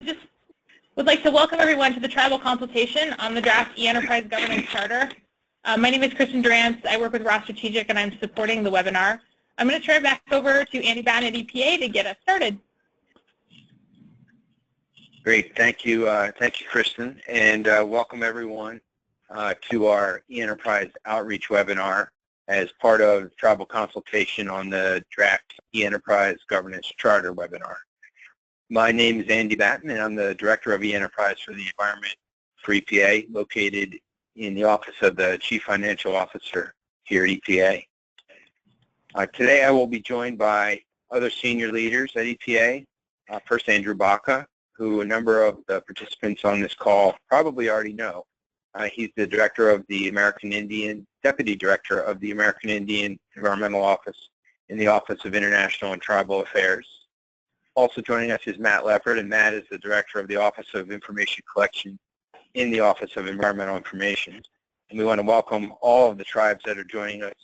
Just would like to welcome everyone to the Tribal Consultation on the draft e-Enterprise Governance Charter. My name is Kristen Durant. I work with Ross Strategic, and I'm supporting the webinar. I'm going to turn it back over to Andy Batten at EPA to get us started. Great, thank you, Kristen, and welcome everyone to our e-Enterprise Outreach webinar as part of Tribal Consultation on the draft e-Enterprise Governance Charter webinar. My name is Andy Batten, and I'm the Director of e-Enterprise for the Environment for EPA, located in the Office of the Chief Financial Officer here at EPA. Today I will be joined by other senior leaders at EPA. First, Andrew Baca, who a number of the participants on this call probably already know. He's the Director of the American Indian, Deputy Director of the American Indian Environmental Office in the Office of International and Tribal Affairs. Also joining us is Matt Leppard, and Matt is the Director of the Office of Information Collection in the Office of Environmental Information. And we want to welcome all of the tribes that are joining us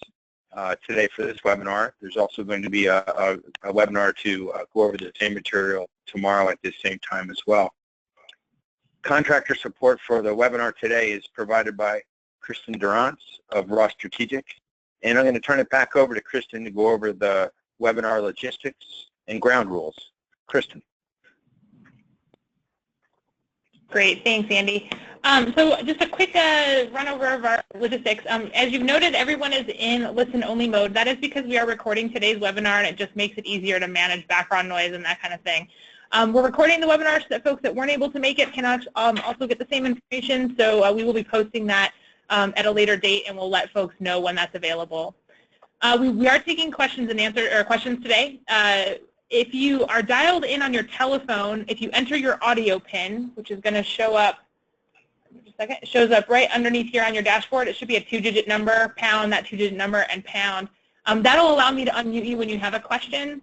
today for this webinar. There's also going to be a webinar to go over the same material tomorrow at this same time as well. Contractor support for the webinar today is provided by Kristen Durant of Ross Strategic. And I'm going to turn it back over to Kristen to go over the webinar logistics and ground rules. Kristen. Great, thanks, Andy. So just a quick run over of our logistics. As you've noted, everyone is in listen-only mode. That is because we are recording today's webinar, and it just makes it easier to manage background noise and that kind of thing. We're recording the webinar so that folks that weren't able to make it can also get the same information. So we will be posting that at a later date, and we'll let folks know when that's available. We are taking questions and questions today. If you are dialed in on your telephone, if you enter your audio pin, which is going to show up, it shows up right underneath here on your dashboard. It should be a 2-digit number, pound, that 2-digit number, and pound. That'll allow me to unmute you when you have a question.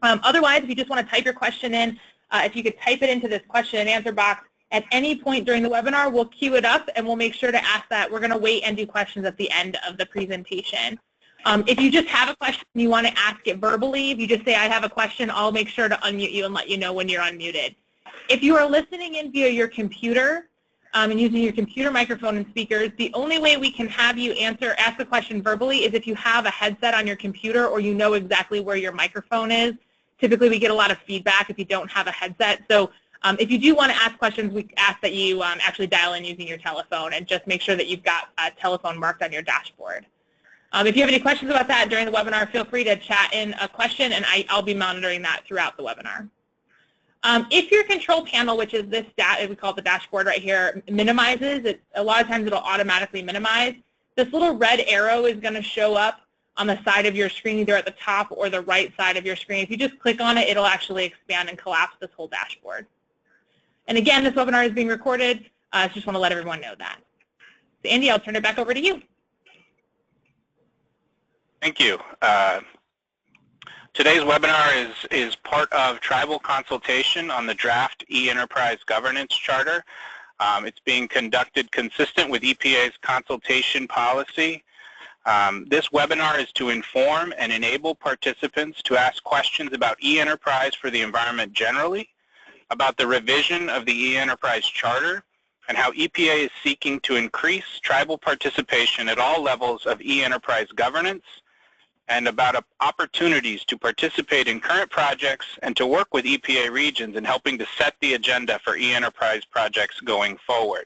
Otherwise, if you just want to type your question in, if you could type it into this question and answer box at any point during the webinar, we'll queue it up and we'll make sure to ask that. We're going to wait and do questions at the end of the presentation. If you just have a question and you want to ask it verbally, if you just say, I have a question, I'll make sure to unmute you and let you know when you're unmuted. If you are listening in via your computer and using your computer microphone and speakers, the only way we can have you ask the question verbally is if you have a headset on your computer or you know exactly where your microphone is. Typically, we get a lot of feedback if you don't have a headset. So if you do want to ask questions, we ask that you actually dial in using your telephone and just make sure that you've got a telephone marked on your dashboard. If you have any questions about that during the webinar, feel free to chat in a question, and I'll be monitoring that throughout the webinar. If your control panel, which is this, we call it the dashboard right here, minimizes, a lot of times it'll automatically minimize. This little red arrow is going to show up on the side of your screen, either at the top or the right side of your screen. If you just click on it, it'll actually expand and collapse this whole dashboard. And again, this webinar is being recorded. I just want to let everyone know that. So Andy, I'll turn it back over to you. Thank you. Today's webinar is part of Tribal Consultation on the draft e-Enterprise Governance Charter. It's being conducted consistent with EPA's consultation policy. This webinar is to inform and enable participants to ask questions about e-Enterprise for the environment generally, about the revision of the e-Enterprise Charter, and how EPA is seeking to increase tribal participation at all levels of e-Enterprise governance, and about opportunities to participate in current projects and to work with EPA regions in helping to set the agenda for e-Enterprise projects going forward.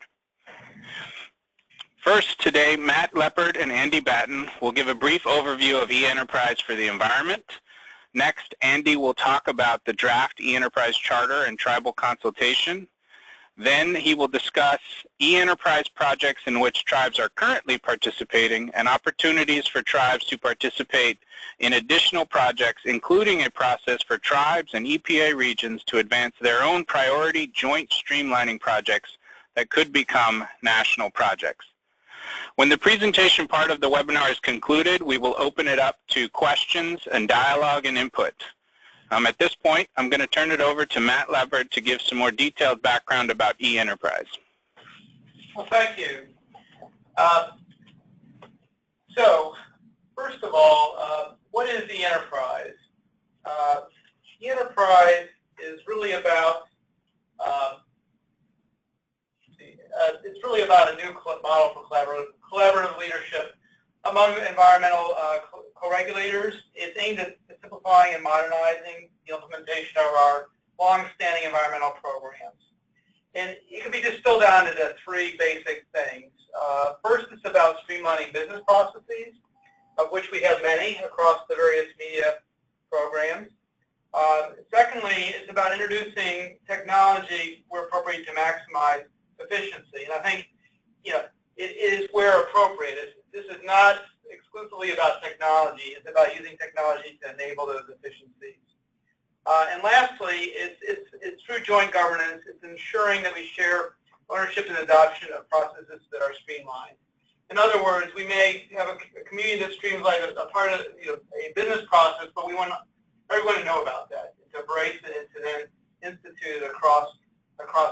First, today, Matt Leppard and Andy Batten will give a brief overview of e-Enterprise for the environment. Next, Andy will talk about the draft e-Enterprise Charter and Tribal Consultation. Then he will discuss e-Enterprise projects in which tribes are currently participating and opportunities for tribes to participate in additional projects, including a process for tribes and EPA regions to advance their own priority joint streamlining projects that could become national projects. When the presentation part of the webinar is concluded, we will open it up to questions and dialogue and input. At this point, I'm going to turn it over to Matt Leppard to give some more detailed background about e-Enterprise. Well, thank you. So, first of all, what is e-Enterprise? E-Enterprise is really about really about a new model for collaborative leadership among environmental co-regulators. It's aimed at simplifying and modernizing the implementation of our long-standing environmental programs. And it can be distilled down into three basic things. First, it's about streamlining business processes, of which we have many across the various media programs. Secondly, it's about introducing technology where appropriate to maximize efficiency. And I think, it is where appropriate. This is not exclusively about technology. It's about using technology to enable those efficiencies. And lastly, it's through joint governance. It's ensuring that we share ownership and adoption of processes that are streamlined. In other words, we may have a community that streamlines a part of a business process, but we want everyone to know about that, to embrace it, and to then institute it across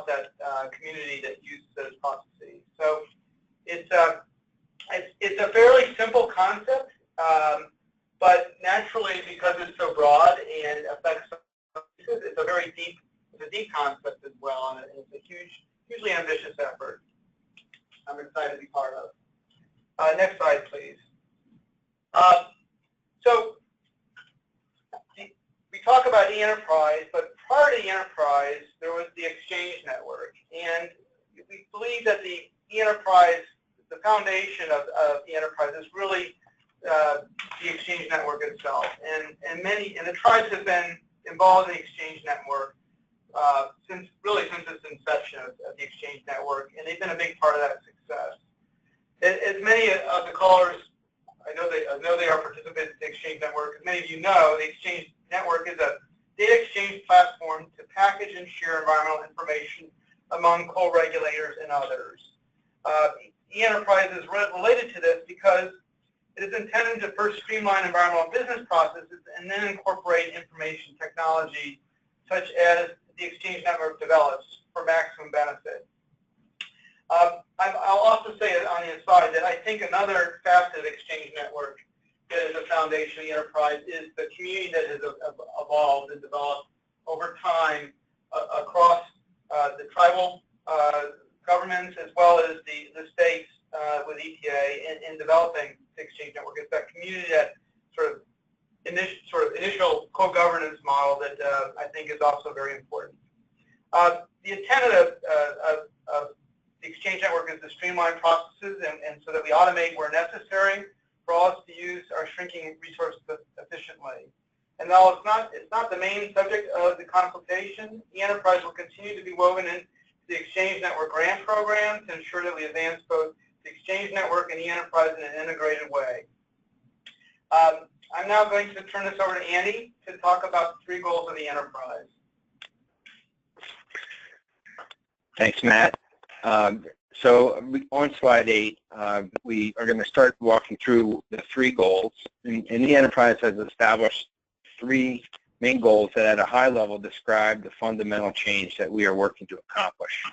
that community that uses those processes. So it's a fairly simple concept, but naturally, because it's so broad and affects, it's a very deep concept as well, and it's a hugely ambitious effort. I'm excited to be part of. Next slide, please. So we talk about e-enterprise, but prior to e-enterprise, there was the exchange network, and we believe that the e-enterprise, the foundation of e-enterprise, is really the exchange network itself, and the tribes have been involved in the exchange network since its inception of the exchange network, and they've been a big part of that success. As many of the callers, I know they are participants in the exchange network. As many of you know, the exchange network is a data exchange platform to package and share environmental information among co-regulators and others. E-enterprise is related to this because it is intended to first streamline environmental business processes and then incorporate information technology such as the exchange network develops for maximum benefit. I'll also say on the aside that I think another facet of exchange network that is a foundation of the enterprise is the community that has evolved and developed over time across the tribal governments as well as the states with EPA in developing the exchange network. It's that community, that sort of initial co-governance model that I think is also very important. The intent of the exchange network is to streamline processes and so that we automate where necessary for all us to use our shrinking resources efficiently. And while it's not the main subject of the consultation, e-enterprise will continue to be woven into the exchange network grant program to ensure that we advance both the exchange network and e-enterprise in an integrated way. I'm now going to turn this over to Andy to talk about the 3 goals of the enterprise. Thanks, Matt. So on slide 8, we are going to start walking through the 3 goals. And the enterprise has established 3 main goals that at a high level describe the fundamental change that we are working to accomplish.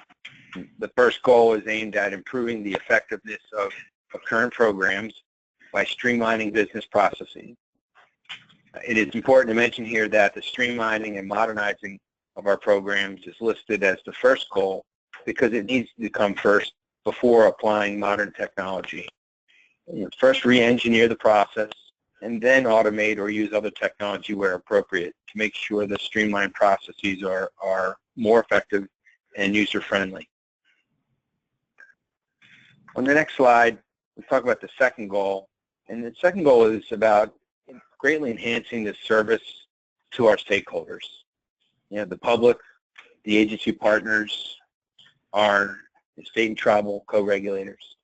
The first goal is aimed at improving the effectiveness of current programs by streamlining business processes. It is important to mention here that the streamlining and modernizing of our programs is listed as the first goal because it needs to come first before applying modern technology. First, re-engineer the process, and then automate or use other technology where appropriate to make sure the streamlined processes are more effective and user-friendly. On the next slide, we'll talk about the second goal. And the second goal is about greatly enhancing the service to our stakeholders. The public, the agency partners, our state and tribal co-regulators.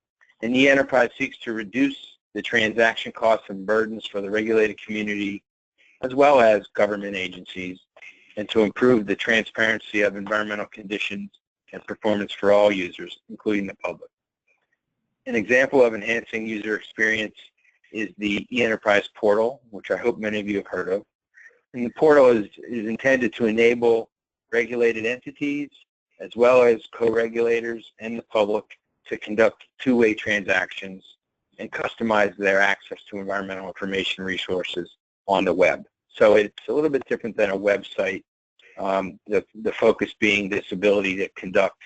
And the enterprise seeks to reduce the transaction costs and burdens for the regulated community as well as government agencies, and to improve the transparency of environmental conditions and performance for all users, including the public. An example of enhancing user experience is the e-enterprise portal, which I hope many of you have heard of. And the portal is intended to enable regulated entities as well as co-regulators and the public to conduct two-way transactions and customize their access to environmental information resources on the web. So it's a little bit different than a website, the focus being this ability to conduct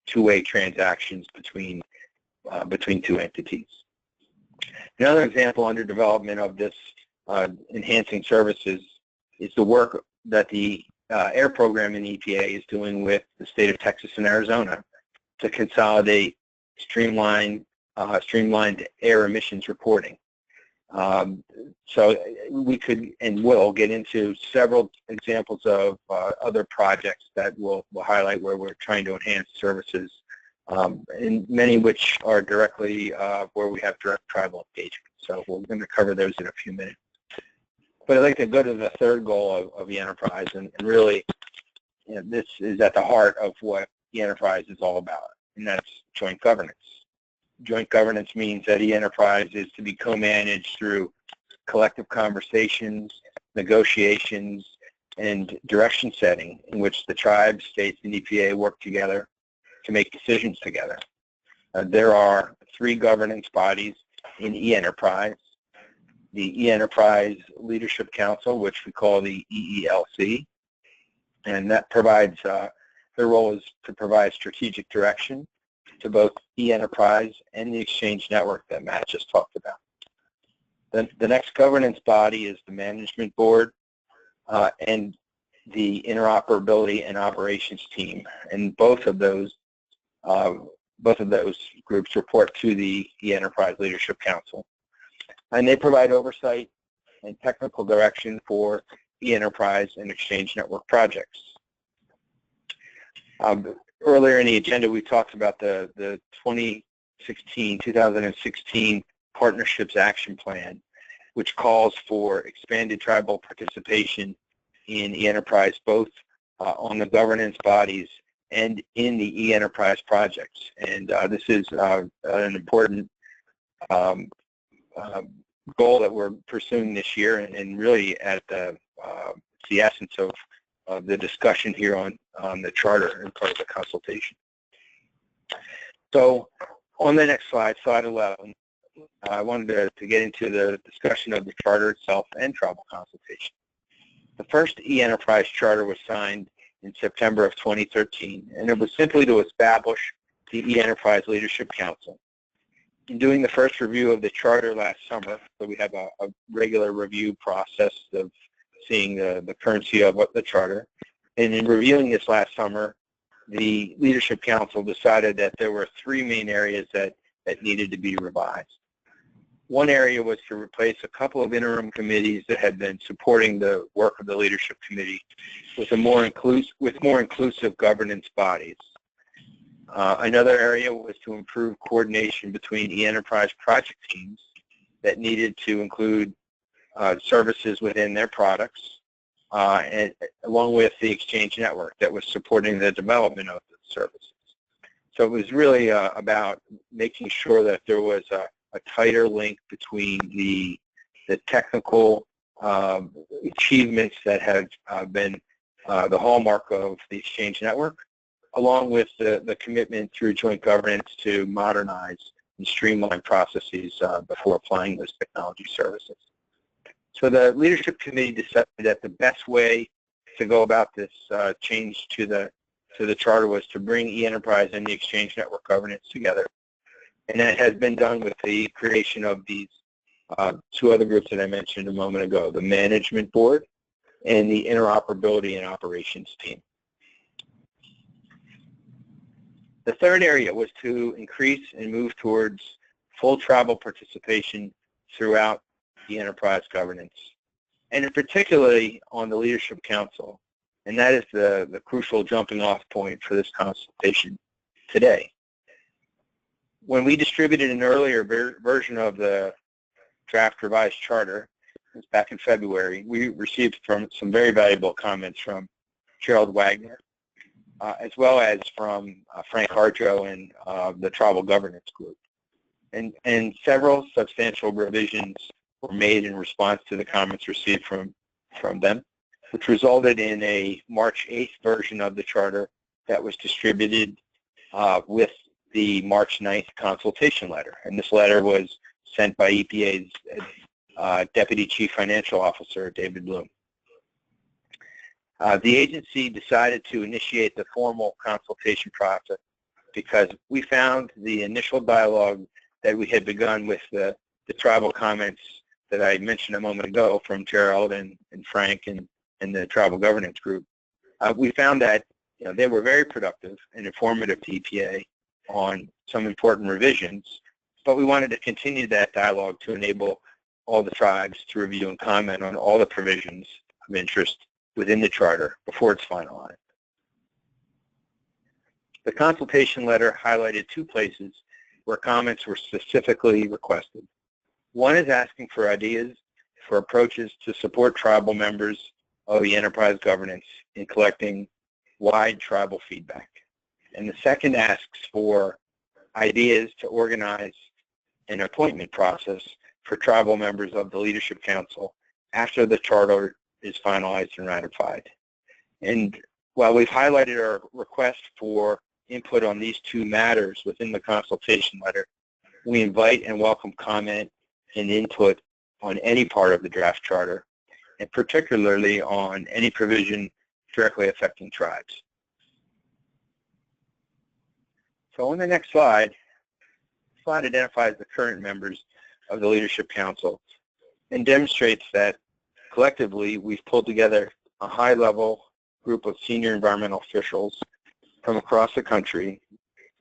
two-way transactions between between two entities. Another example under development of this enhancing services is the work that the air program in EPA is doing with the state of Texas and Arizona to consolidate streamlined air emissions reporting. So we could and will get into several examples of other projects that will highlight where we're trying to enhance services, and many of which are directly where we have direct tribal engagement. So we're going to cover those in a few minutes. But I'd like to go to the third goal of e-enterprise, and really, this is at the heart of what e-enterprise is all about, and that's joint governance. Joint governance means that e-enterprise is to be co-managed through collective conversations, negotiations, and direction setting in which the tribes, states, and EPA work together to make decisions together. There are 3 governance bodies in e-enterprise. The e-enterprise Leadership Council, which we call the EELC, and that provides, their role is to provide strategic direction to both e-enterprise and the exchange network that Matt just talked about. The next governance body is the management board and the interoperability and operations team, and both of those groups report to the e-enterprise Leadership Council, and they provide oversight and technical direction for e-enterprise and exchange network projects. Earlier in the agenda, we talked about the 2016 Partnerships Action Plan, which calls for expanded tribal participation in e-enterprise, both on the governance bodies and in the e-enterprise projects. And this is an important goal that we're pursuing this year, and really at the essence of the discussion here on the charter and part of the consultation. So on the next slide, slide 11, I wanted to get into the discussion of the charter itself and tribal consultation. The first e-enterprise charter was signed in September of 2013, and it was simply to establish the e-enterprise Leadership Council. In doing the first review of the charter last summer, so we have a regular review process of seeing the currency of the charter, and in reviewing this last summer, the Leadership Council decided that there were 3 main areas that needed to be revised. One area was to replace a couple of interim committees that had been supporting the work of the Leadership Committee with more inclusive governance bodies. Another area was to improve coordination between e-enterprise project teams that needed to include services within their products, and along with the exchange network that was supporting the development of the services. So it was really about making sure that there was a tighter link between the technical achievements that have been the hallmark of the exchange network, along with the commitment through joint governance to modernize and streamline processes before applying those technology services. So the Leadership Committee decided that the best way to go about this change to the charter was to bring e-enterprise and the exchange network governance together. And that has been done with the creation of these 2 other groups that I mentioned a moment ago, the management board and the interoperability and operations team. The third area was to increase and move towards full tribal participation throughout the enterprise governance, and particularly on the Leadership Council, and that is the crucial jumping off point for this consultation today. When we distributed an earlier version of the draft revised charter, back in February, we received some very valuable comments from Gerald Wagner, as well as from Frank Harjo and the Tribal Governance Group. And several substantial revisions were made in response to the comments received from them, which resulted in a March 8th version of the charter that was distributed with the March 9th consultation letter. And this letter was sent by EPA's Deputy Chief Financial Officer, David Bloom. The agency decided to initiate the formal consultation process because we found the initial dialogue that we had begun with the tribal comments that I mentioned a moment ago from Gerald and Frank and the tribal governance group. We found that they were very productive and informative to EPA on some important revisions, but we wanted to continue that dialogue to enable all the tribes to review and comment on all the provisions of interest within the charter before it's finalized. The consultation letter highlighted 2 places where comments were specifically requested. One is asking for ideas for approaches to support tribal members of the enterprise governance in collecting wide tribal feedback. And the second asks for ideas to organize an appointment process for tribal members of the Leadership Council after the charter is finalized and ratified. And while we've highlighted our request for input on these 2 matters within the consultation letter, we invite and welcome comment and input on any part of the draft charter, and particularly on any provision directly affecting tribes. So on the next slide, the slide identifies the current members of the Leadership Council and demonstrates that collectively we've pulled together a high-level group of senior environmental officials from across the country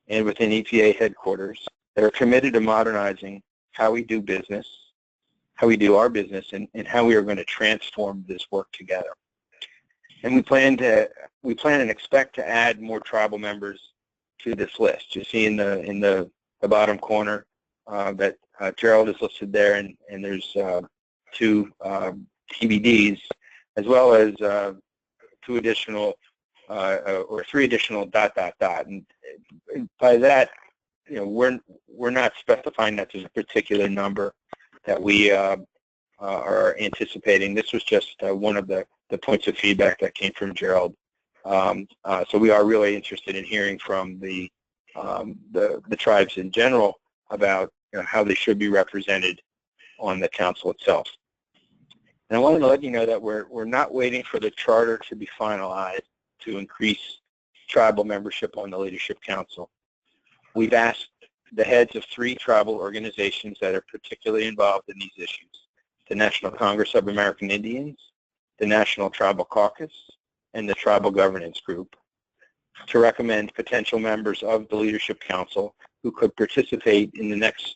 and within EPA headquarters that are committed to modernizing how we do business, how we do our business, and how we are going to transform this work together. And we plan and expect to add more tribal members to this list. You see in the bottom corner that Gerald is listed there, and there's 2 TBDs, as well as 2 additional or 3 additional ... And by that, we're not specifying that there's a particular number that we are anticipating. This was just one of the points of feedback that came from Gerald. So we are really interested in hearing from the tribes in general about how they should be represented on the council itself. And I wanted to let you know that we're not waiting for the charter to be finalized to increase tribal membership on the Leadership Council. We've asked the heads of 3 tribal organizations that are particularly involved in these issues: the National Congress of American Indians, the National Tribal Caucus, and the Tribal Governance Group, to recommend potential members of the Leadership Council who could participate in the next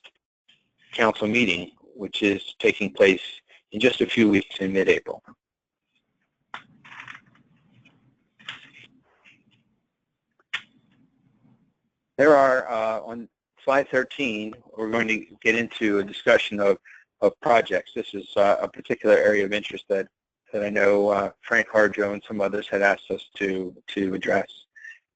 council meeting, which is taking place in just a few weeks in mid-April. There are, on slide 13, we're going to get into a discussion of projects. This is a particular area of interest that I know Frank Harjo and some others had asked us to address.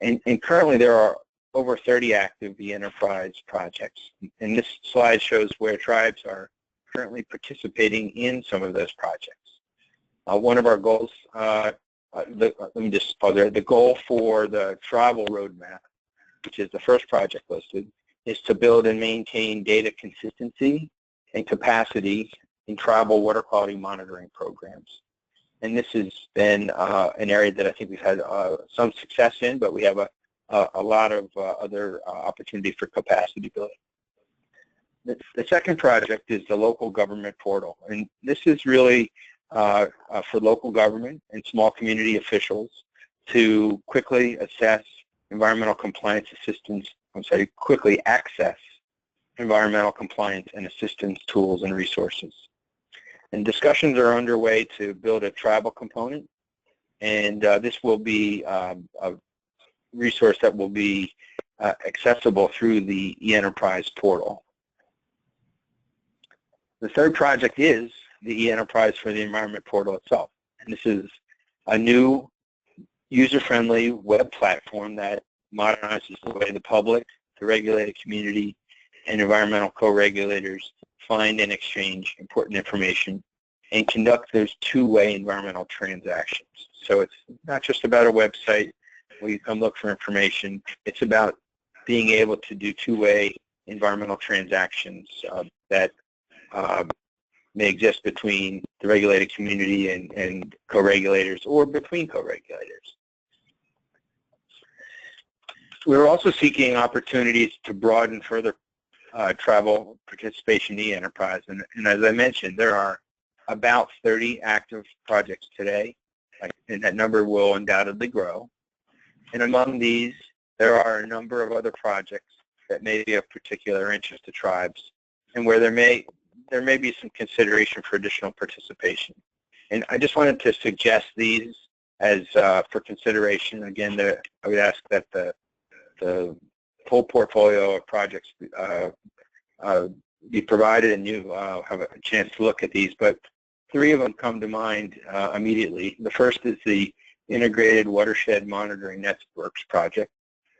And currently there are over 30 active e-enterprise projects. And this slide shows where tribes are currently participating in some of those projects. One of our goals, let me just pause there, the goal for the tribal roadmap, which is the first project listed, is to build and maintain data consistency and capacity in tribal water quality monitoring programs. And this has been an area that I think we've had some success in, but we have a lot of other opportunity for capacity building. The second project is the local government portal, and this is really for local government and small community officials to quickly assess environmental compliance assistance, quickly access environmental compliance and assistance tools and resources. And discussions are underway to build a tribal component, and this will be a resource that will be accessible through the e-enterprise portal. The third project is the e-enterprise for the environment portal itself. And this is a new user-friendly web platform that modernizes the way the public, the regulated community, and environmental co-regulators find and exchange important information and conduct those two-way environmental transactions. So it's not just about a website where you come look for information. It's about being able to do two-way environmental transactions that may exist between the regulated community and co-regulators or between co-regulators. We're also seeking opportunities to broaden further tribal participation in e-enterprise. And as I mentioned, there are about 30 active projects today, and that number will undoubtedly grow. And among these, there are a number of other projects that may be of particular interest to tribes, and where there may be some consideration for additional participation. And I just wanted to suggest these as for consideration. Again, I would ask that the full portfolio of projects be provided, and you have a chance to look at these. But 3 of them come to mind immediately. The first is the Integrated Watershed Monitoring Networks project,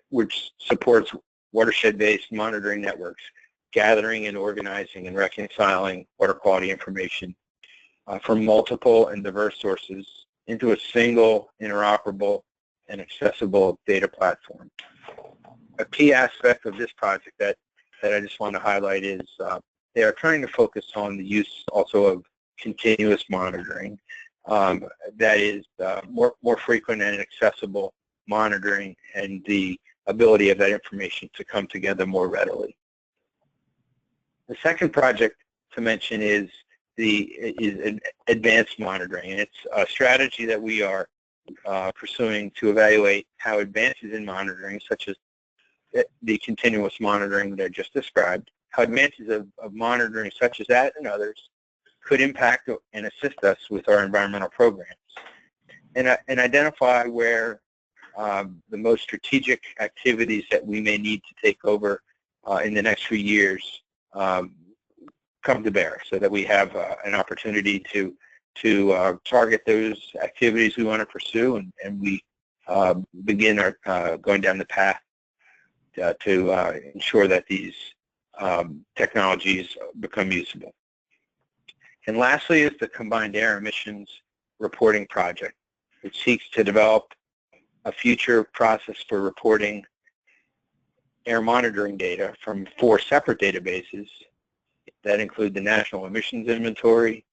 which supports watershed-based monitoring networks, gathering and organizing and reconciling water quality information from multiple and diverse sources into a single, interoperable, and accessible data platform. A key aspect of this project that I just want to highlight is they are trying to focus on the use also of continuous monitoring, that is more frequent and accessible monitoring, and the ability of that information to come together more readily. The second project to mention is advanced monitoring, and it's a strategy that we are pursuing to evaluate how advances in monitoring, such as the continuous monitoring that I just described, how advances of monitoring such as that and others could impact and assist us with our environmental programs, and identify where the most strategic activities that we may need to take over in the next few years come to bear, so that we have an opportunity to target those activities we want to pursue, and we begin our going down the path to ensure that these technologies become usable. And lastly is the Combined Air Emissions Reporting Project, which seeks to develop a future process for reporting air monitoring data from 4 separate databases that include the National Emissions Inventory,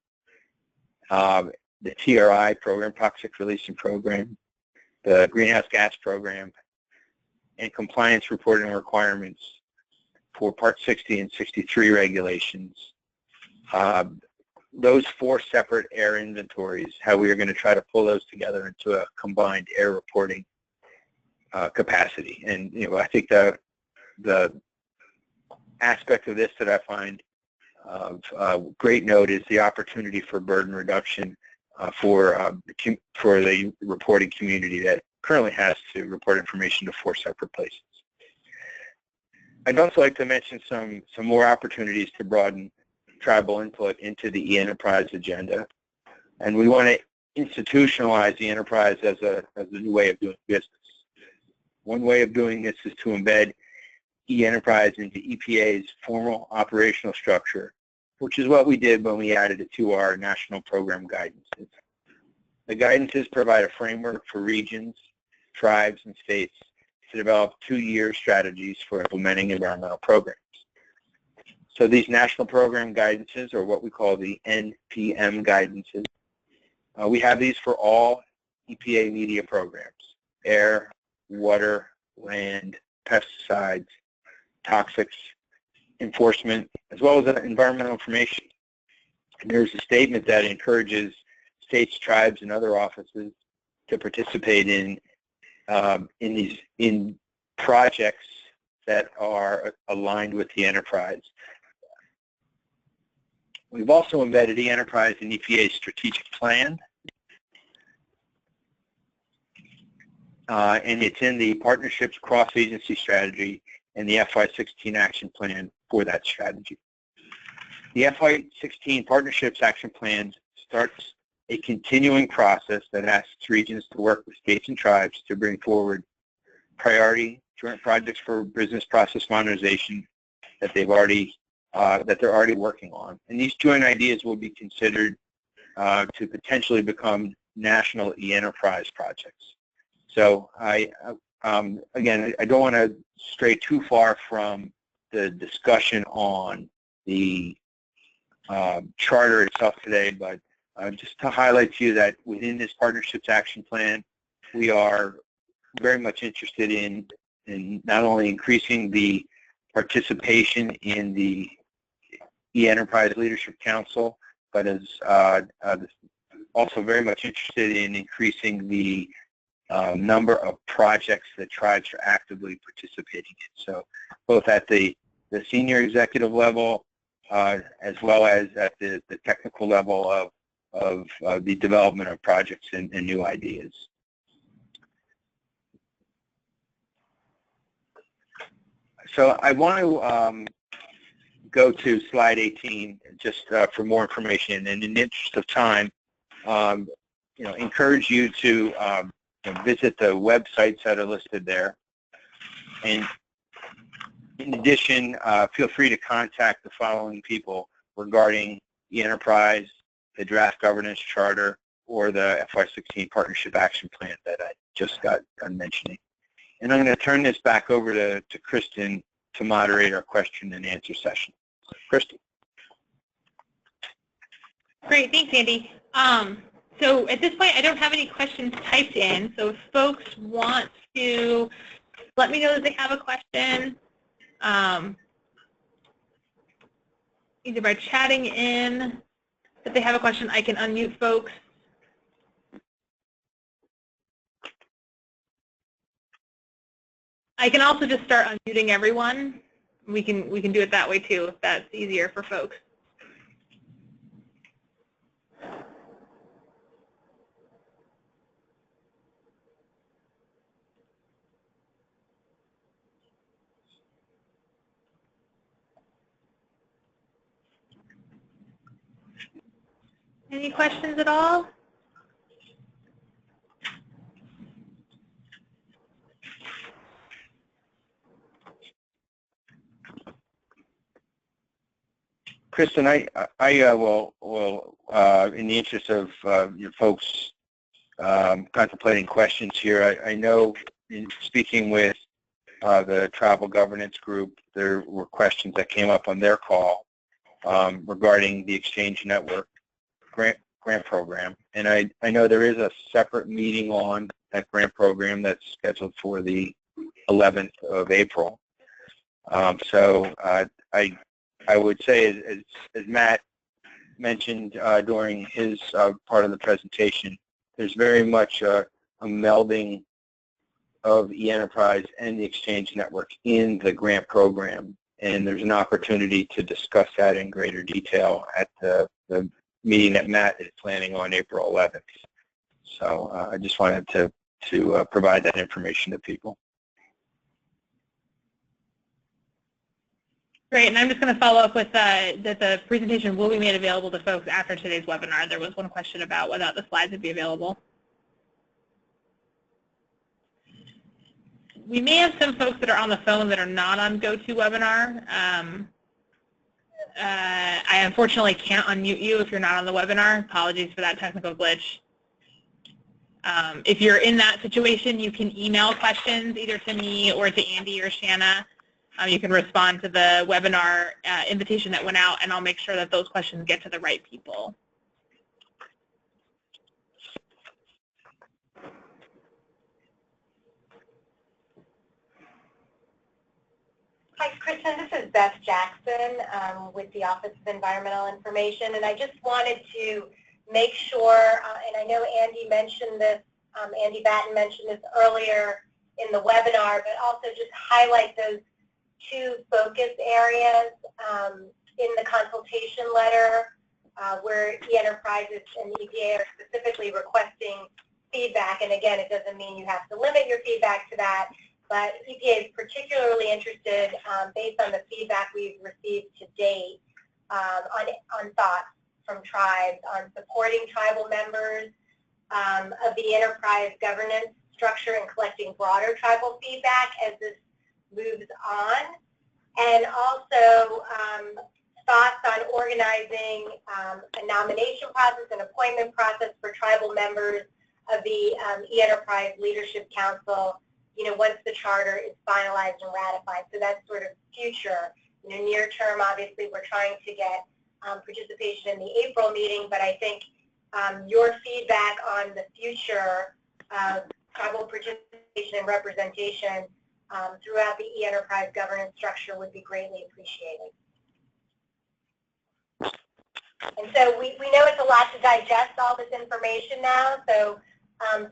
the TRI program, Toxic Release Program, the Greenhouse Gas Program, and compliance reporting requirements for Part 60 and 63 regulations. Those 4 separate air inventories, how we are going to try to pull those together into a combined air reporting capacity. And I think the aspect of this that I find of great note is the opportunity for burden reduction for the reporting community that currently has to report information to 4 separate places. I'd also like to mention some more opportunities to broaden tribal input into the e-enterprise agenda, and we want to institutionalize the enterprise as a new way of doing business. One way of doing this is to embed e-enterprise into EPA's formal operational structure, which is what we did when we added it to our national program guidances. The guidances provide a framework for regions, tribes, and states to develop 2-year strategies for implementing environmental programs. So these national program guidances, or what we call the NPM guidances, we have these for all EPA media programs: air, water, land, pesticides, toxics, enforcement, as well as environmental information. And there's a statement that encourages states, tribes, and other offices to participate in projects that are aligned with the enterprise. We've also embedded e-enterprise in EPA's strategic plan, and it's in the partnerships cross-agency strategy and the FY16 action plan for that strategy. The FY16 partnerships action plan starts a continuing process that asks regions to work with states and tribes to bring forward priority joint projects for business process modernization that they're already working on. And these joint ideas will be considered to potentially become national e-enterprise projects. So again, I don't want to stray too far from the discussion on the charter itself today, but just to highlight to you that within this Partnerships Action Plan, we are very much interested in in not only increasing the participation in the E-Enterprise Leadership Council, but is also very much interested in increasing the number of projects that tribes are actively participating in. So both at the senior executive level as well as at the technical level of the development of projects and new ideas. So I want to go to slide 18 just for more information, and in the interest of time, encourage you to visit the websites that are listed there. And in addition, feel free to contact the following people regarding the enterprise, the draft governance charter, or the FY16 partnership action plan that I just got done mentioning. And I'm going to turn this back over to Kristen to moderate our question and answer session. Kristen. Great, thanks, Andy. So at this point, I don't have any questions typed in. So if folks want to let me know that they have a question, either by chatting in, if they have a question, I can unmute folks. I can also just start unmuting everyone. We can do it that way too, if that's easier for folks. Any questions at all? Kristen, I will in the interest of your folks contemplating questions here, I know in speaking with the tribal governance group, there were questions that came up on their call regarding the Exchange Network grant program. And I know there is a separate meeting on that grant program that's scheduled for the 11th of April. So I would say, as Matt mentioned during his part of the presentation, there's very much a melding of E-Enterprise and the Exchange Network in the grant program, and there's an opportunity to discuss that in greater detail at the meeting that Matt is planning on April 11th. So I just wanted to provide that information to people. Great, and I'm just going to follow up with that the presentation will be made available to folks after today's webinar. There was one question about whether the slides would be available. We may have some folks that are on the phone that are not on GoToWebinar. I unfortunately can't unmute you if you're not on the webinar. Apologies for that technical glitch. If you're in that situation, you can email questions either to me or to Andy or Shanna. You can respond to the webinar invitation that went out, and I'll make sure that those questions get to the right people. Hi, Kristen. This is Beth Jackson with the Office of Environmental Information, and I just wanted to make sure, and I know Andy mentioned this, Andy Batten mentioned this earlier in the webinar, but also just highlight those two focus areas in the consultation letter where E-Enterprises and the EPA are specifically requesting feedback. And again, it doesn't mean you have to limit your feedback to that, but EPA is particularly interested, based on the feedback we've received to date, on thoughts from tribes on supporting tribal members of the enterprise governance structure and collecting broader tribal feedback as this moves on, and also thoughts on organizing a nomination process and appointment process for tribal members of the E-Enterprise Leadership Council, once the charter is finalized and ratified. So that's sort of future. Near term, obviously, we're trying to get participation in the April meeting, but I think your feedback on the future of tribal participation and representation throughout the e-enterprise governance structure would be greatly appreciated. And so we know it's a lot to digest all this information now, so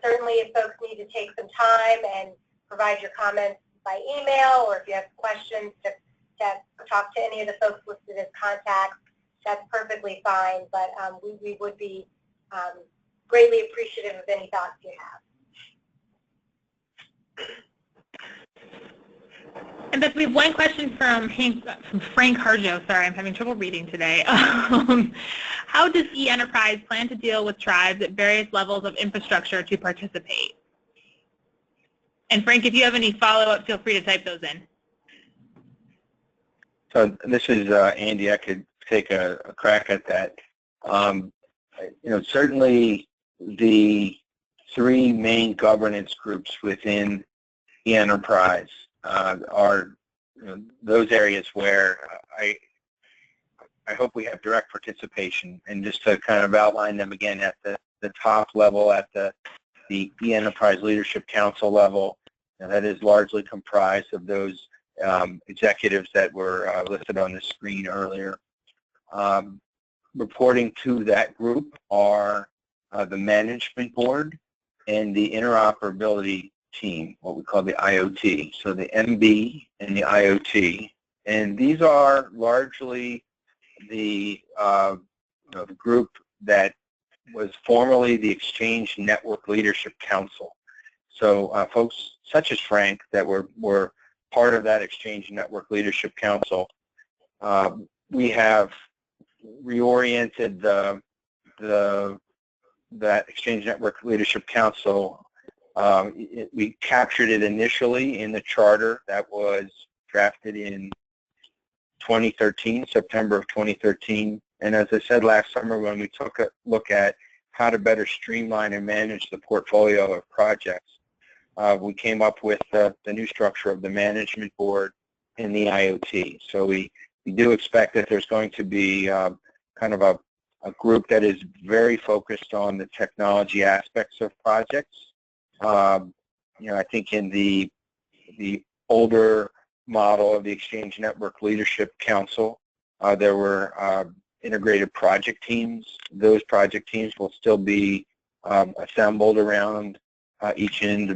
certainly if folks need to take some time and provide your comments by email, or if you have questions to talk to any of the folks listed as contacts, that's perfectly fine, but we would be greatly appreciative of any thoughts you have. And Beth, we have one question from Frank Harjo. Sorry, I'm having trouble reading today. How does e-enterprise plan to deal with tribes at various levels of infrastructure to participate? And Frank, if you have any follow-up, feel free to type those in. So this is Andy. I could take a crack at that. Certainly the three main governance groups within e-enterprise are those areas where I hope we have direct participation. And just to kind of outline them again, at the top level, at the e-enterprise leadership council level, that is largely comprised of those executives that were listed on the screen earlier. Reporting to that group are the management board and the interoperability team, what we call the IoT. So the MB and the IoT. And these are largely the group that was formerly the Exchange Network Leadership Council. So folks such as Frank that were part of that Exchange Network Leadership Council, we have reoriented that Exchange Network Leadership Council. We captured it initially in the charter that was drafted in 2013, September of 2013. And as I said last summer when we took a look at how to better streamline and manage the portfolio of projects, we came up with the new structure of the management board and the IoT. So we do expect that there's going to be kind of a group that is very focused on the technology aspects of projects. I think in the older model of the Exchange Network Leadership Council, there were integrated project teams. Those project teams will still be assembled around each and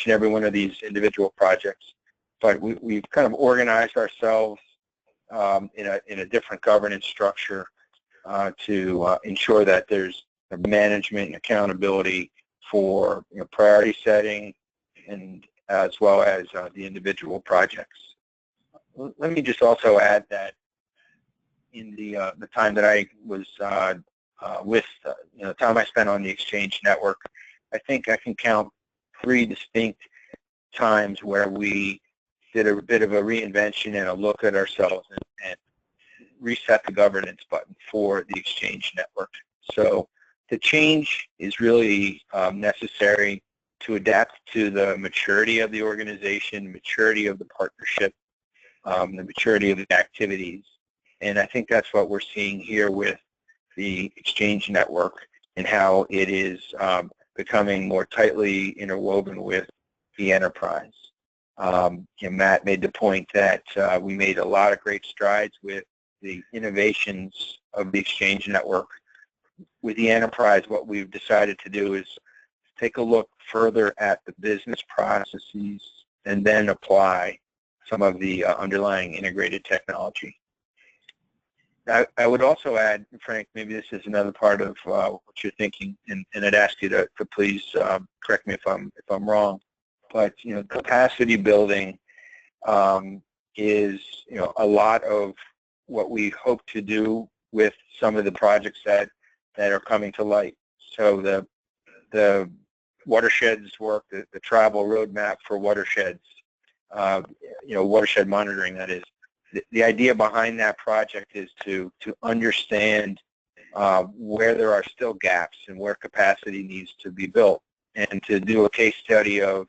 every one of these individual projects. But we've kind of organized ourselves in a different governance structure to ensure that there's management and accountability for priority setting and as well as the individual projects. Let me just also add that in the time that I was the time I spent on the Exchange Network, I think I can count 3 distinct times where we did a bit of a reinvention and a look at ourselves and reset the governance button for the Exchange Network. So the change is really necessary to adapt to the maturity of the organization, maturity of the partnership, the maturity of the activities. And I think that's what we're seeing here with the Exchange Network and how it is becoming more tightly interwoven with the enterprise. Matt made the point that we made a lot of great strides with the innovations of the Exchange Network. With the enterprise, what we've decided to do is take a look further at the business processes and then apply some of the underlying integrated technology. I would also add, Frank, maybe this is another part of what you're thinking, and I'd ask you to please correct me if I'm wrong. But capacity building is a lot of what we hope to do with some of the projects that are coming to light. So the watersheds work, the tribal roadmap for watersheds, watershed monitoring, that is. The idea behind that project is to understand where there are still gaps and where capacity needs to be built, and to do a case study of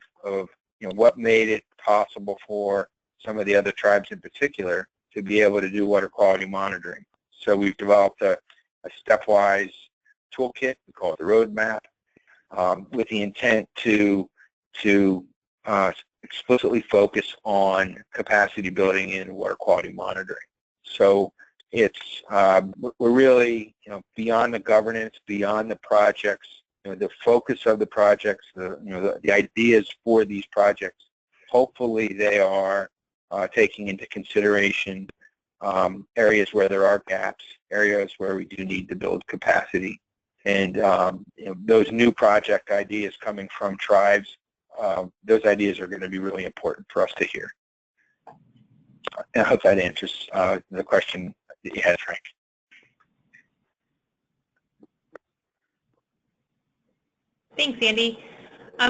what made it possible for some of the other tribes in particular to be able to do water quality monitoring. So we've developed a stepwise toolkit, we call it the roadmap, with the intent to explicitly focus on capacity building and water quality monitoring. So it's we're really beyond the governance, beyond the projects, the focus of the projects, the ideas for these projects. Hopefully they are taking into consideration areas where there are gaps, areas where we do need to build capacity, and those new project ideas coming from tribes. Those ideas are going to be really important for us to hear. And I hope that answers the question that you had, Frank. Thanks, Andy.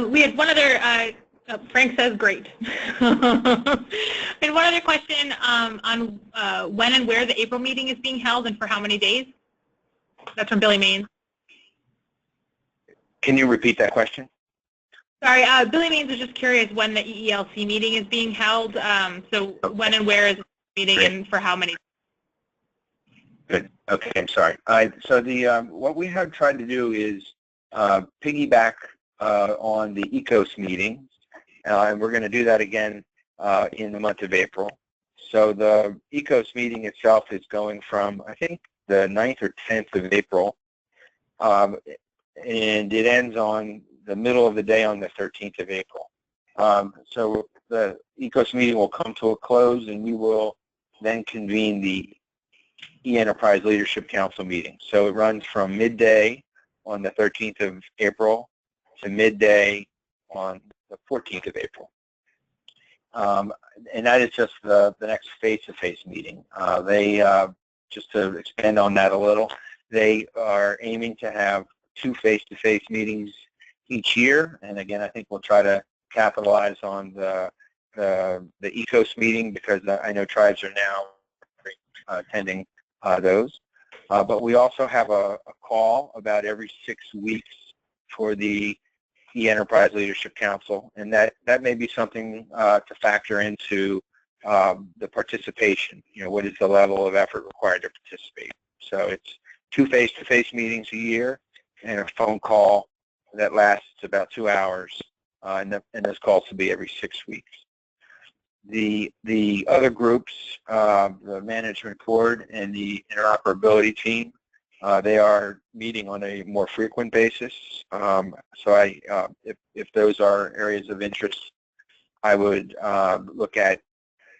We had one other, Frank says great. We had one other question on when and where the April meeting is being held and for how many days. That's from Billy Maines. Can you repeat that question? Sorry, Billy Maines is just curious when the EELC meeting is being held. So when and where is the meeting and for how many? Good. Okay, I'm sorry. So the what we have tried to do is piggyback on the ECOS meeting, and we're going to do that again in the month of April. So the ECOS meeting itself is going from, I think, the 9th or 10th of April, and it ends on the middle of the day on the 13th of April. So the ECOS meeting will come to a close, and we will then convene the E-Enterprise Leadership Council meeting. So it runs from midday on the 13th of April to midday on the 14th of April. And that is just the next face-to-face meeting. Just to expand on that a little, they are aiming to have 2 face-to-face meetings each year, and again, I think we'll try to capitalize on the ECOS meeting because I know tribes are now attending those. But we also have a call about every 6 weeks for the E-Enterprise Leadership Council, and that may be something to factor into the participation. What is the level of effort required to participate? So it's 2 face-to-face meetings a year and a phone call that lasts about 2 hours, and those calls will be every 6 weeks. The other groups, the management board and the interoperability team, they are meeting on a more frequent basis. So if those are areas of interest, I would look at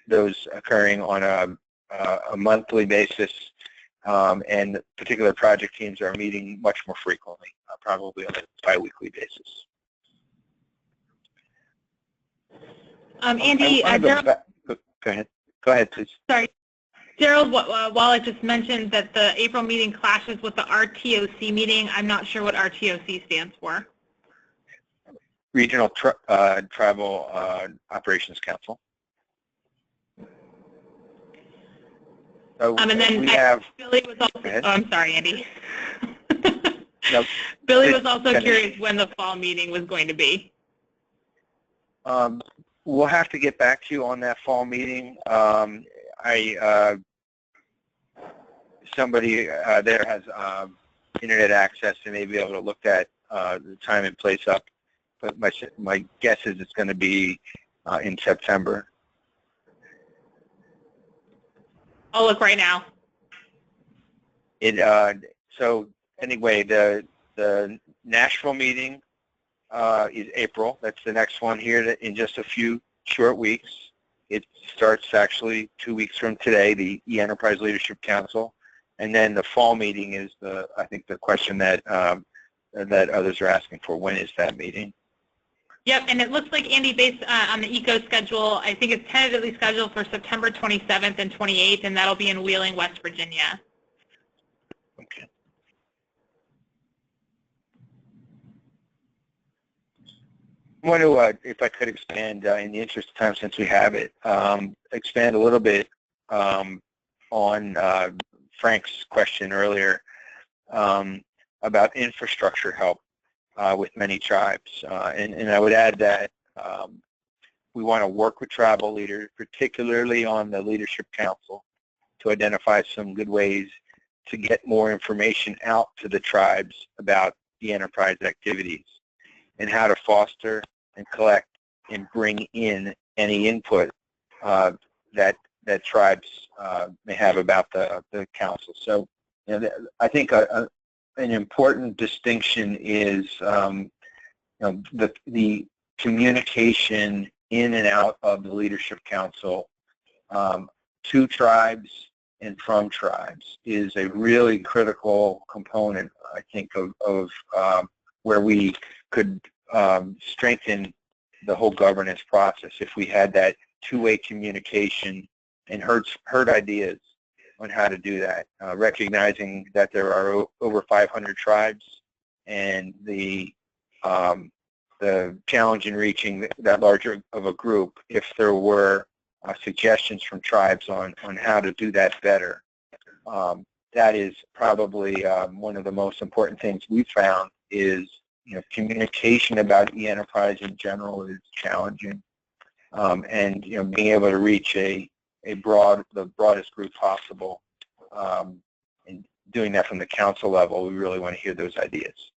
those occurring on a monthly basis, and particular project teams are meeting much more frequently, probably on a bi-weekly basis. Andy, go ahead. Go ahead, please. Sorry. Gerald, while I just mentioned that the April meeting clashes with the RTOC meeting, I'm not sure what RTOC stands for. Regional Tribal Operations Council. So and then we have, Billy was also, I'm sorry, Andy. Nope. Billy was also curious when the fall meeting was going to be. We'll have to get back to you on that fall meeting. Somebody there has internet access and may be able to look at the time and place up, but my guess is it's going to be in September. I'll look right now. So anyway, the Nashville meeting is April. That's the next one here in just a few short weeks. It starts actually 2 weeks from today, the E-Enterprise Leadership Council. And then the fall meeting is I think the question that others are asking for. When is that meeting? Yep, and it looks like, Andy, based on the ECO schedule, I think it's tentatively scheduled for September 27th and 28th, and that'll be in Wheeling, West Virginia. Okay. I want to, if I could expand, in the interest of time since we have it, expand a little bit on Frank's question earlier about infrastructure help with many tribes. And I would add that we want to work with tribal leaders, particularly on the Leadership Council, to identify some good ways to get more information out to the tribes about the enterprise activities and how to foster and collect and bring in any input that tribes may have about the council. So, I think an important distinction is the communication in and out of the Leadership Council to tribes and from tribes is a really critical component, I think, of where we could strengthen the whole governance process if we had that two-way communication and heard ideas on how to do that, recognizing that there are over 500 tribes, and the challenge in reaching that larger of a group, if there were suggestions from tribes on how to do that better. That is probably one of the most important things we've found is, communication about e-enterprise in general is challenging. And, being able to reach the broadest group possible, and doing that from the council level, we really want to hear those ideas.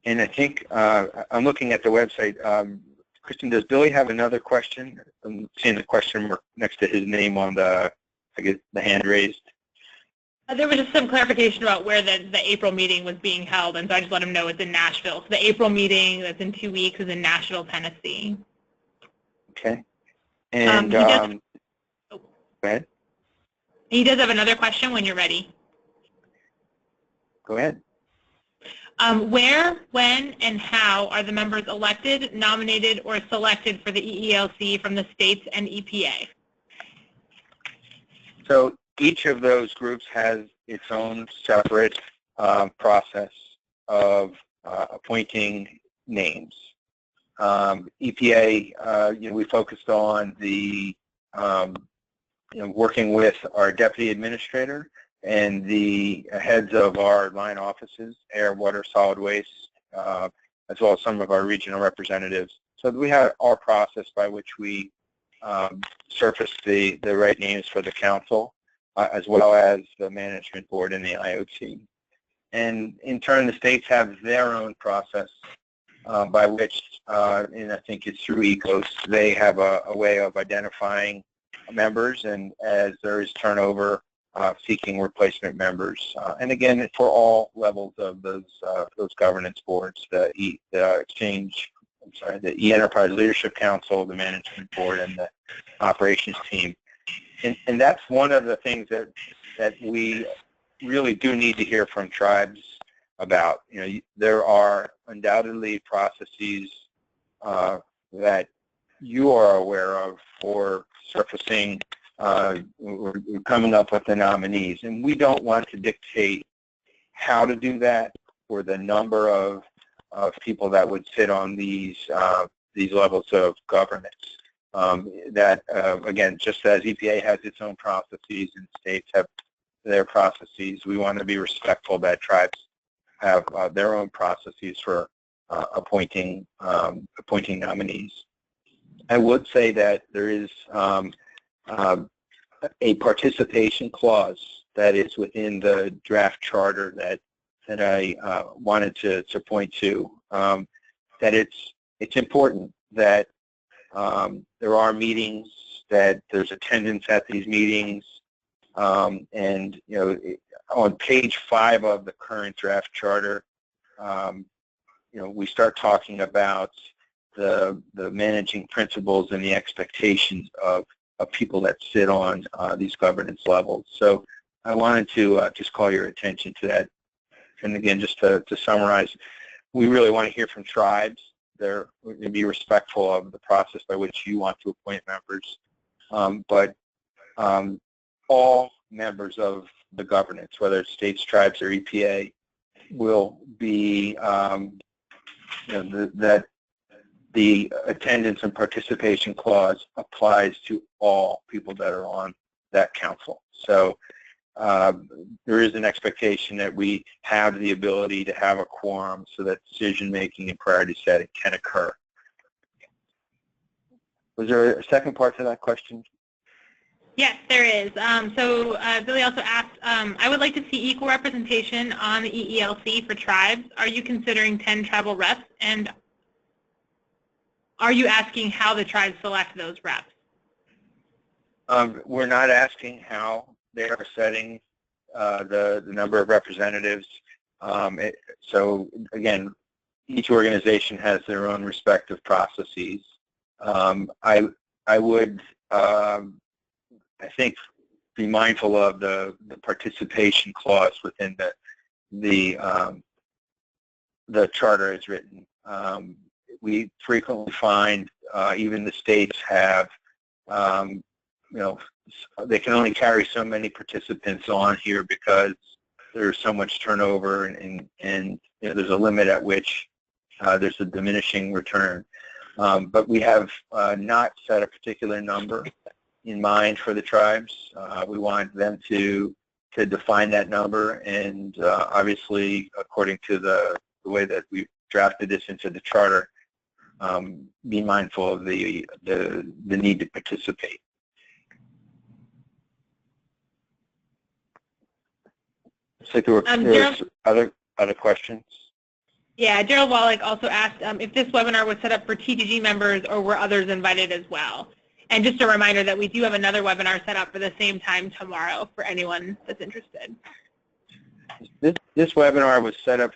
And I think I'm looking at the website. Kristen, does Billy have another question? I'm seeing the question mark next to his name on the hand raised. There was just some clarification about where the April meeting was being held, and so I just let him know it's in Nashville. So the April meeting that's in 2 weeks is in Nashville, Tennessee. Okay. And go ahead. He does have another question when you're ready. Go ahead. Where, when, and how are the members elected, nominated, or selected for the EELC from the states and EPA? So each of those groups has its own separate process of appointing names. EPA, we focused on the working with our deputy administrator and the heads of our line offices, air, water, solid waste, as well as some of our regional representatives. So we have our process by which we surface the right names for the council, as well as the management board and the IOT. And in turn, the states have their own process by which, and I think it's through ECOS, they have a way of identifying members, and as there is turnover, seeking replacement members. And again, for all levels of those governance boards, the E-Enterprise Leadership Council, the Management Board, and the Operations Team. And that's one of the things that we really do need to hear from tribes about. There are undoubtedly processes that you are aware of for surfacing we're coming up with the nominees, and we don't want to dictate how to do that or the number of people that would sit on these levels of governance. Again, just as EPA has its own processes and states have their processes, we want to be respectful that tribes have their own processes for appointing nominees. I would say that there is a participation clause that is within the draft charter that I wanted to point to, that it's important that there are meetings, that there's attendance at these meetings, and on page 5 of the current draft charter, we start talking about the managing principles and the expectations of people that sit on these governance levels. So I wanted to just call your attention to that. And again, just to summarize, we really want to hear from tribes. They're going to be respectful of the process by which you want to appoint members. But all members of the governance, whether it's states, tribes, or EPA, will be that the attendance and participation clause applies to all people that are on that council. So there is an expectation that we have the ability to have a quorum so that decision-making and priority setting can occur. Was there a second part to that question? Yes, there is. Billy also asked, I would like to see equal representation on the EELC for tribes. Are you considering 10 tribal reps? And are you asking how the tribes select those reps? We're not asking how they are setting the number of representatives. So again, each organization has their own respective processes. I would, I think, be mindful of the participation clause within the charter as written. We frequently find even the states have, they can only carry so many participants on here because there's so much turnover, and there's a limit at which there's a diminishing return. But we have not set a particular number in mind for the tribes. We want them to define that number, and obviously, according to the way that we've drafted this into the charter, be mindful of the need to participate. Looks like there were other questions. Yeah, Gerald Wallach also asked if this webinar was set up for TGG members or were others invited as well. And just a reminder that we do have another webinar set up for the same time tomorrow for anyone that's interested. This webinar was set up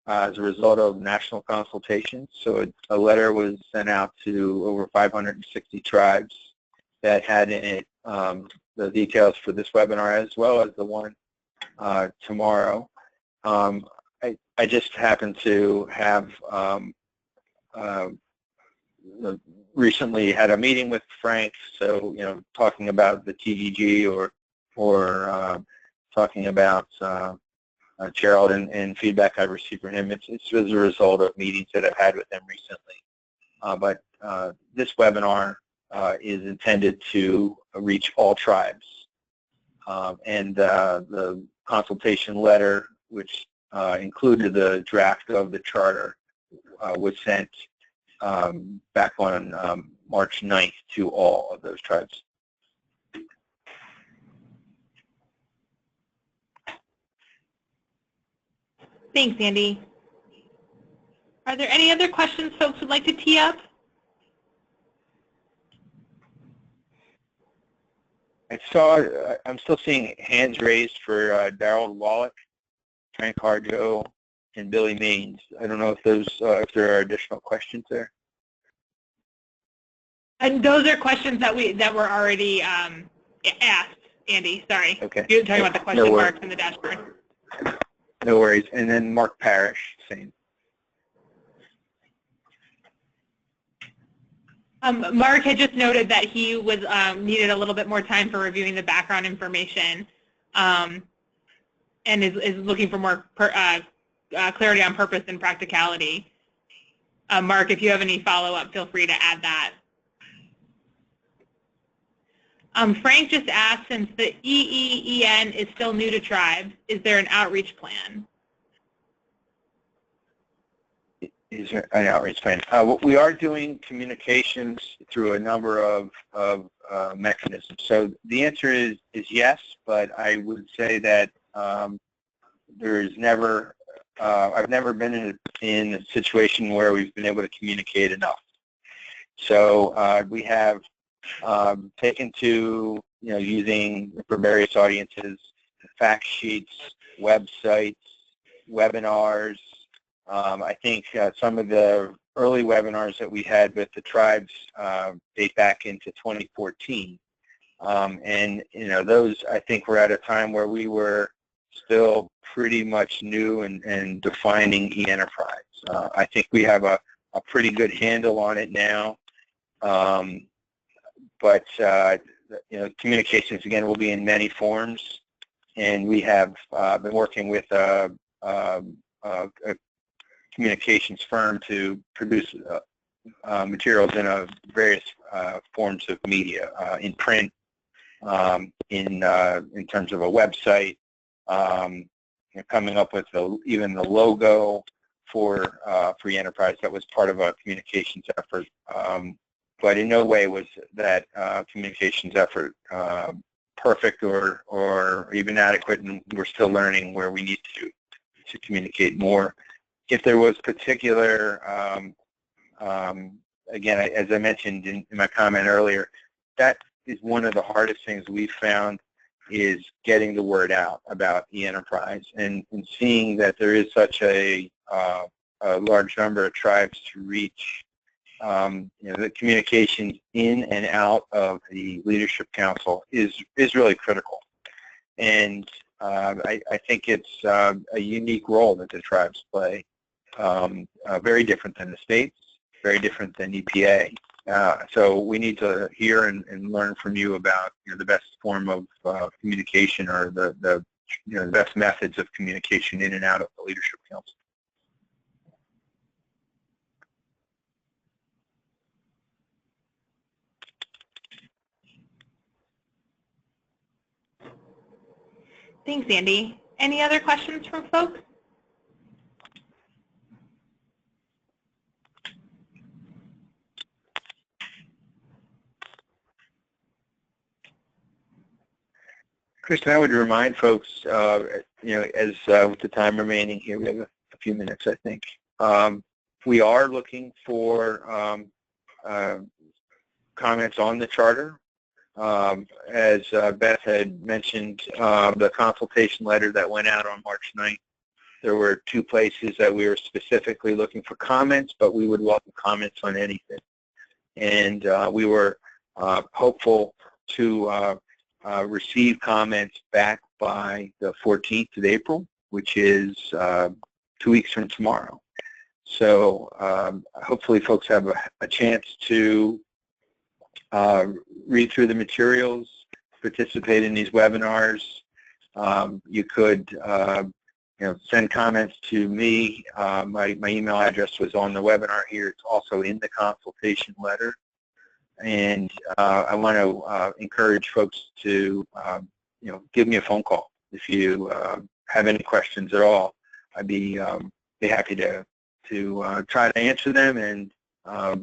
as a result of national consultation. So a letter was sent out to over 560 tribes that had in it the details for this webinar as well as the one tomorrow. I just happen to have recently had a meeting with Frank, so talking about the TGG or talking about Gerald and feedback I received from him. It's as a result of meetings that I've had with him recently. But this webinar is intended to reach all tribes, and the consultation letter, which included the draft of the charter, was sent back on March 9th to all of those tribes. Thanks, Andy. Are there any other questions folks would like to tee up? I'm still seeing hands raised for Darrell Wallach, Frank Harjo, and Billy Maines. I don't know if if there are additional questions there. And those are questions that were already asked, Andy. Sorry. Okay. You're talking about the question marks in the dashboard. No worries. And then Mark Parrish, same. Mark had just noted that he was needed a little bit more time for reviewing the background information, and is looking for more clarity on purpose and practicality. Mark, if you have any follow-up, feel free to add that. Frank just asked, since the EEEN is still new to tribes, is there an outreach plan? Is there an outreach plan? We are doing communications through a number of mechanisms. So the answer is yes, but I would say that there's never, I've never been in a situation where we've been able to communicate enough. So we have taken to using for various audiences, fact sheets, websites, webinars. I think some of the early webinars that we had with the tribes date back into 2014, and those, I think, were at a time where we were still pretty much new and defining e-enterprise. I think we have a pretty good handle on it now. But communications, again, will be in many forms, and we have been working with a communications firm to produce materials in various forms of media, in print, in terms of a website, coming up with even the logo for Free Enterprise. That was part of a communications effort but in no way was that communications effort perfect or even adequate, and we're still learning where we need to communicate more. If there was particular, again, as I mentioned in my comment earlier, that is one of the hardest things we've found, is getting the word out about e-enterprise, and seeing that there is such a large number of tribes to reach. The communication in and out of the Leadership Council is really critical, and I think it's a unique role that the tribes play, very different than the states, very different than EPA. So we need to hear and learn from you about the best form of communication, or the best methods of communication in and out of the Leadership Council. Thanks, Andy. Any other questions from folks? Kristen, I would remind folks, as with the time remaining here, we have a few minutes, I think. We are looking for comments on the charter. As Beth had mentioned, the consultation letter that went out on March 9th, there were 2 places that we were specifically looking for comments, but we would welcome comments on anything. And we were hopeful to receive comments back by the 14th of April, which is 2 weeks from tomorrow. So hopefully folks have a chance to read through the materials, participate in these webinars. You could send comments to me. My email address was on the webinar here. It's also in the consultation letter. And I want to encourage folks to give me a phone call if you have any questions at all. I'd be happy to try to answer them, and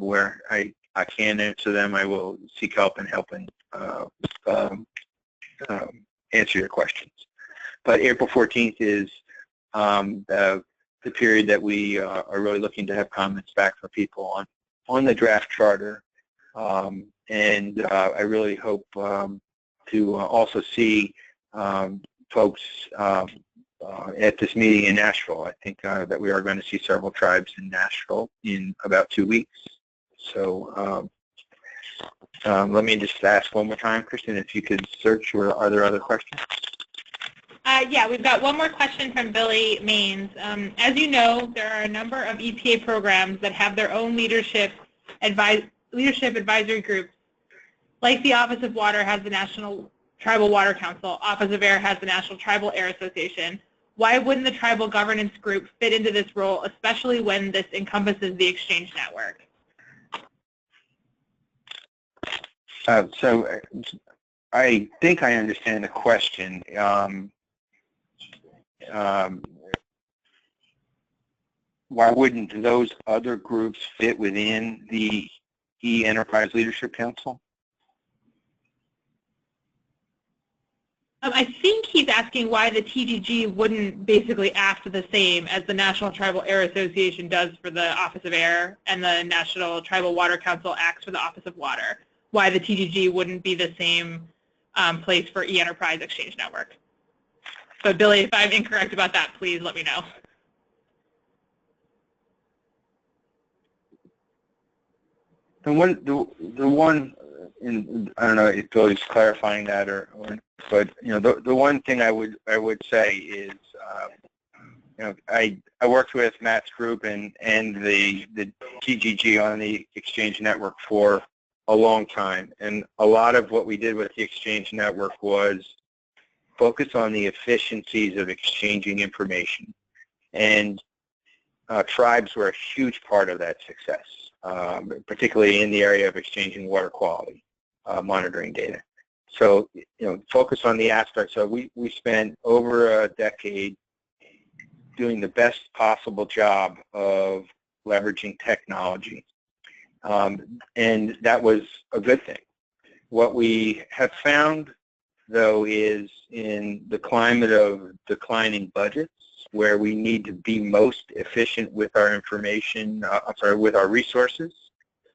where I can answer them, I will seek help and answer your questions. But April 14th is the period that we are really looking to have comments back from people on the draft charter. And I really hope to also see folks at this meeting in Nashville. I think that we are going to see several tribes in Nashville in about 2 weeks. So let me just ask one more time, Kristen, if you could search, or are there other questions? Yeah, we've got one more question from Billy Maines. As you know, there are a number of EPA programs that have their own leadership advisory groups. Like the Office of Water has the National Tribal Water Council, Office of Air has the National Tribal Air Association. Why wouldn't the tribal governance group fit into this role, especially when this encompasses the exchange network? So I think I understand the question. Why wouldn't those other groups fit within the E-Enterprise Leadership Council? I think he's asking why the TGG wouldn't basically act the same as the National Tribal Air Association does for the Office of Air, and the National Tribal Water Council acts for the Office of Water. Why the TGG wouldn't be the same place for E-Enterprise Exchange Network. But Billy, if I'm incorrect about that, please let me know. The one, I don't know if Billy's clarifying that but the one thing I would say is, I worked with Matt's group and the TGG on the Exchange Network for a long time, and a lot of what we did with the Exchange Network was focus on the efficiencies of exchanging information, and tribes were a huge part of that success, particularly in the area of exchanging water quality monitoring data. So, focus on the aspects. So we spent over a decade doing the best possible job of leveraging technology. And that was a good thing. What we have found, though, is in the climate of declining budgets, where we need to be most efficient with our information, with our resources,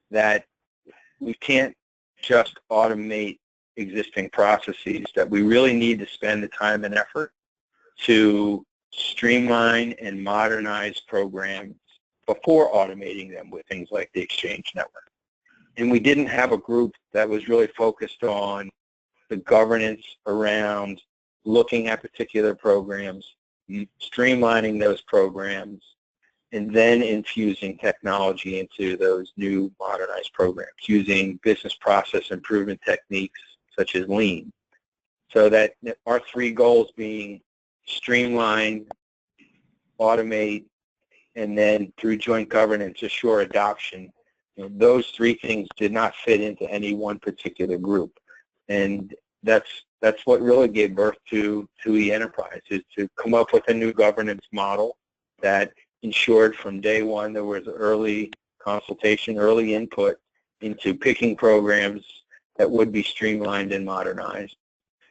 that we can't just automate existing processes, that we really need to spend the time and effort to streamline and modernize programs before automating them with things like the Exchange Network. And we didn't have a group that was really focused on the governance around looking at particular programs, streamlining those programs, and then infusing technology into those new modernized programs using business process improvement techniques such as Lean. So that our three goals being streamline, automate, and then through joint governance assure adoption, those three things did not fit into any one particular group. And that's what really gave birth to eEnterprise, is to come up with a new governance model that ensured from day one there was early consultation, early input into picking programs that would be streamlined and modernized.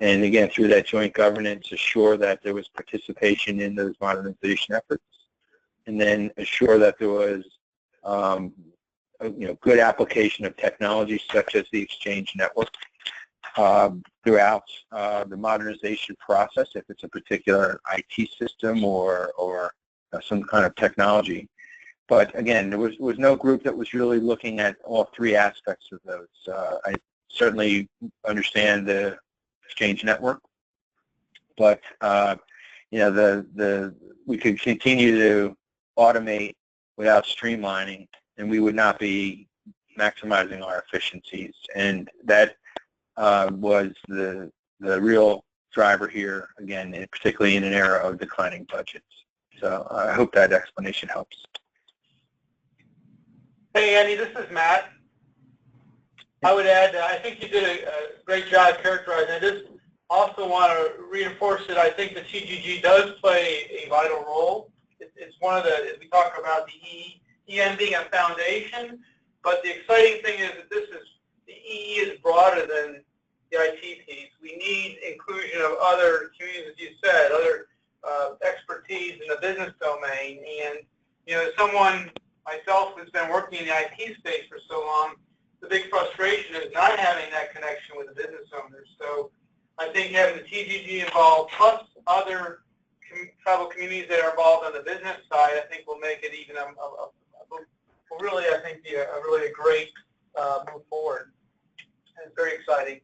And again, through that joint governance, assure that there was participation in those modernization efforts, and then assure that there was good application of technology such as the Exchange Network throughout the modernization process, if it's a particular IT system or some kind of technology. But again, there was no group that was really looking at all three aspects of those. I certainly understand the Exchange Network, but we could continue to automate without streamlining, and we would not be maximizing our efficiencies. And that was the real driver here, again, particularly in an era of declining budgets. So I hope that explanation helps. Hey, Andy, this is Matt. I would add that I think you did a great job characterizing. I just also want to reinforce that I think the TGG does play a vital role. It's one of the, we talk about the EN being a foundation, but the exciting thing is that the EE is broader than the IT piece. We need inclusion of other communities, as you said, other expertise in the business domain. And, as someone, myself, who's been working in the IT space for so long, the big frustration is not having that connection with the business owners. So I think having the TGG involved, plus other tribal communities that are involved on the business side, I think will make it even really, I think, be a really great move forward. And it's very exciting.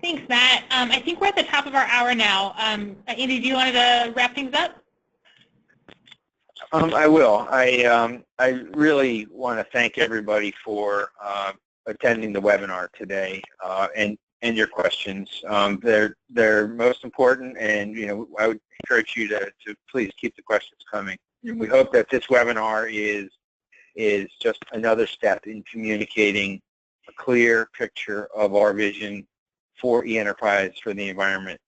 Thanks, Matt. I think we're at the top of our hour now. Andy, do you want to wrap things up? I will. I really want to thank everybody for attending the webinar today and your questions. They're most important, and I would encourage you to please keep the questions coming. And we hope that this webinar is just another step in communicating a clear picture of our vision for eEnterprise for the environment.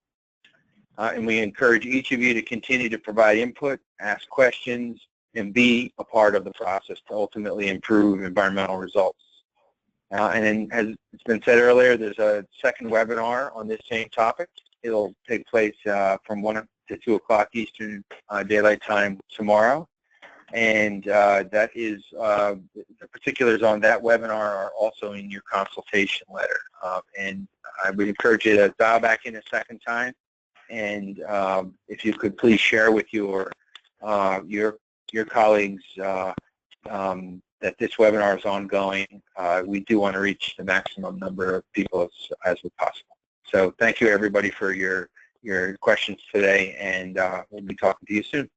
And we encourage each of you to continue to provide input, ask questions, and be a part of the process to ultimately improve environmental results. And then, as it's been said earlier, there's a second webinar on this same topic. It'll take place from 1 to 2 o'clock Eastern Daylight Time tomorrow. And that is, the particulars on that webinar are also in your consultation letter. And I would encourage you to dial back in a second time. And if you could please share with your colleagues that this webinar is ongoing. We do want to reach the maximum number of people as possible. So thank you, everybody, for your questions today, and we'll be talking to you soon.